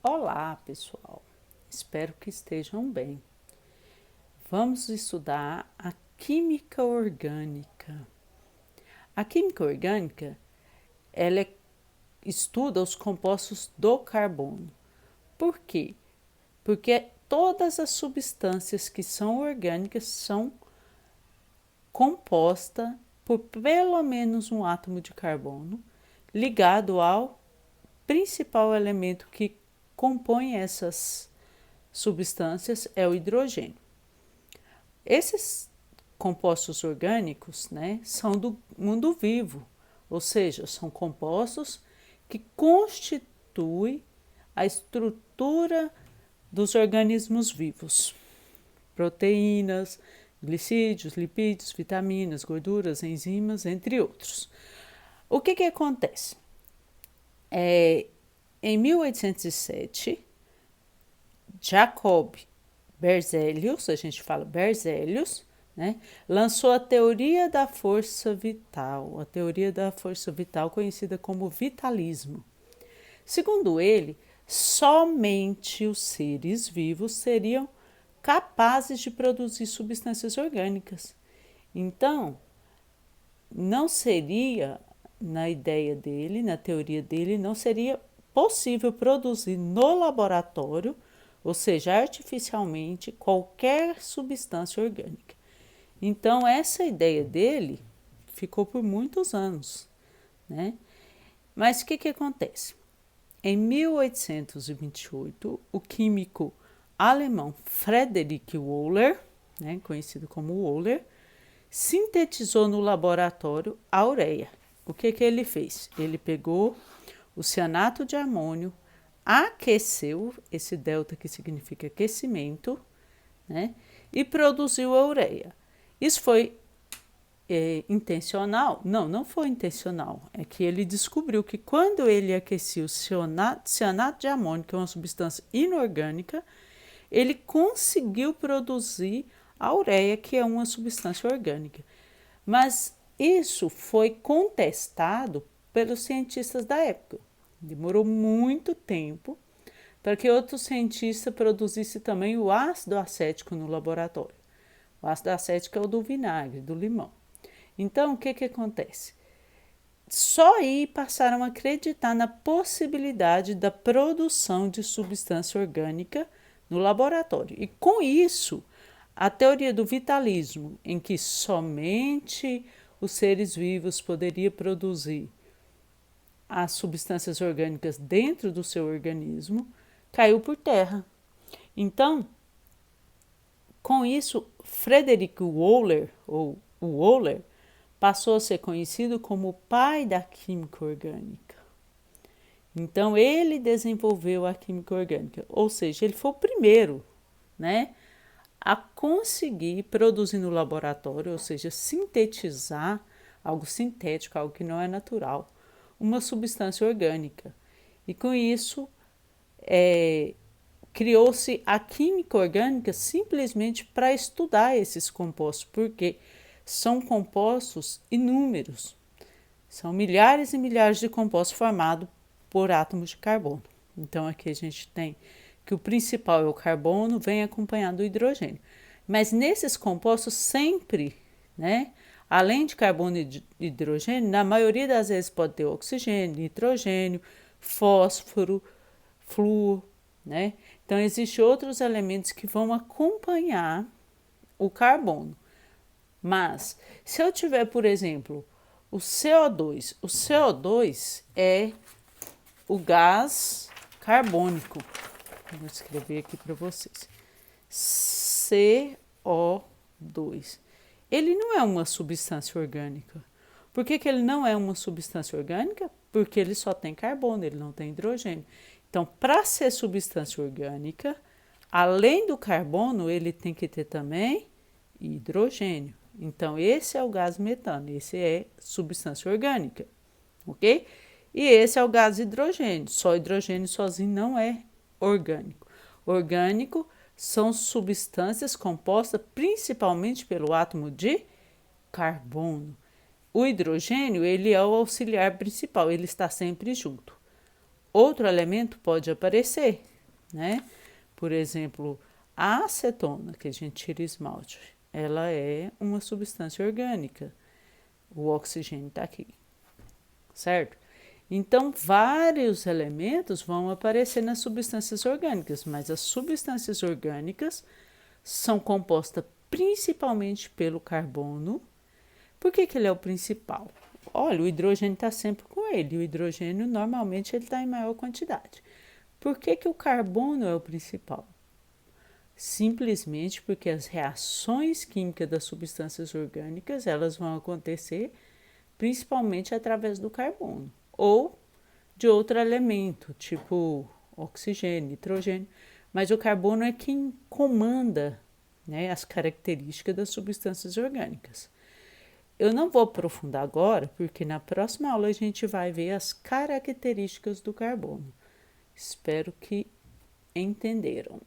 Olá, pessoal. Espero que estejam bem. Vamos estudar a química orgânica. A química orgânica, estuda os compostos do carbono. Por quê? Porque todas as substâncias que são orgânicas são compostas por pelo menos um átomo de carbono ligado ao principal elemento que compõe essas substâncias, é o hidrogênio. Esses compostos orgânicos, são do mundo vivo, ou seja, são compostos que constituem a estrutura dos organismos vivos. Proteínas, glicídios, lipídios, vitaminas, gorduras, enzimas, entre outros. O que acontece? Em 1807, Jacob Berzelius, a gente fala Berzelius, lançou a teoria da força vital conhecida como vitalismo. Segundo ele, somente os seres vivos seriam capazes de produzir substâncias orgânicas. Então, não seria, na ideia dele, na teoria dele, não seria possível produzir no laboratório, ou seja, artificialmente, qualquer substância orgânica. Então, essa ideia dele ficou por muitos anos, Mas o que acontece? Em 1828, o químico alemão Friedrich Wöhler, conhecido como Wöhler, sintetizou no laboratório a ureia. O que ele fez? Ele pegou o cianato de amônio, aqueceu, esse delta que significa aquecimento, e produziu a ureia. Isso foi intencional? Não foi intencional. É que ele descobriu que quando ele aquecia o cianato de amônio, que é uma substância inorgânica, ele conseguiu produzir a ureia, que é uma substância orgânica. Mas isso foi contestado pelos cientistas da época. Demorou muito tempo para que outro cientista produzisse também o ácido acético no laboratório. O ácido acético é o do vinagre, do limão. Então, o que acontece? Só aí passaram a acreditar na possibilidade da produção de substância orgânica no laboratório. E com isso, a teoria do vitalismo, em que somente os seres vivos poderiam produzir as substâncias orgânicas dentro do seu organismo, caiu por terra. Então, com isso, Friedrich Wöhler, ou Wöhler, passou a ser conhecido como o pai da química orgânica. Então, ele desenvolveu a química orgânica, ou seja, ele foi o primeiro, a conseguir produzir no laboratório, ou seja, sintetizar algo sintético, algo que não é natural, uma substância orgânica. E com isso, criou-se a química orgânica simplesmente para estudar esses compostos, porque são compostos inúmeros. São milhares e milhares de compostos formados por átomos de carbono. Então, aqui a gente tem que o principal é o carbono, vem acompanhado do hidrogênio. Mas nesses compostos sempre, além de carbono e de hidrogênio, na maioria das vezes pode ter oxigênio, nitrogênio, fósforo, flúor, Então, existem outros elementos que vão acompanhar o carbono. Mas, se eu tiver, por exemplo, o CO2 é o gás carbônico. Vou escrever aqui para vocês. CO2. Ele não é uma substância orgânica. Por que ele não é uma substância orgânica? Porque ele só tem carbono, ele não tem hidrogênio. Então, para ser substância orgânica, além do carbono, ele tem que ter também hidrogênio. Então, esse é o gás metano, esse é substância orgânica, ok? E esse é o gás hidrogênio. Só hidrogênio sozinho não é orgânico. Orgânico são substâncias compostas principalmente pelo átomo de carbono. O hidrogênio, ele é o auxiliar principal, ele está sempre junto. Outro elemento pode aparecer, né? Por exemplo, a acetona, que a gente tira esmalte, ela é uma substância orgânica. O oxigênio está aqui, certo? Então, vários elementos vão aparecer nas substâncias orgânicas, mas as substâncias orgânicas são compostas principalmente pelo carbono. Por que ele é o principal? Olha, o hidrogênio está sempre com ele. O hidrogênio, normalmente, ele está em maior quantidade. Por que o carbono é o principal? Simplesmente porque as reações químicas das substâncias orgânicas, elas vão acontecer principalmente através do carbono ou de outro elemento, tipo oxigênio, nitrogênio, mas o carbono é quem comanda, né, as características das substâncias orgânicas. Eu não vou aprofundar agora, porque na próxima aula a gente vai ver as características do carbono. Espero que entenderam.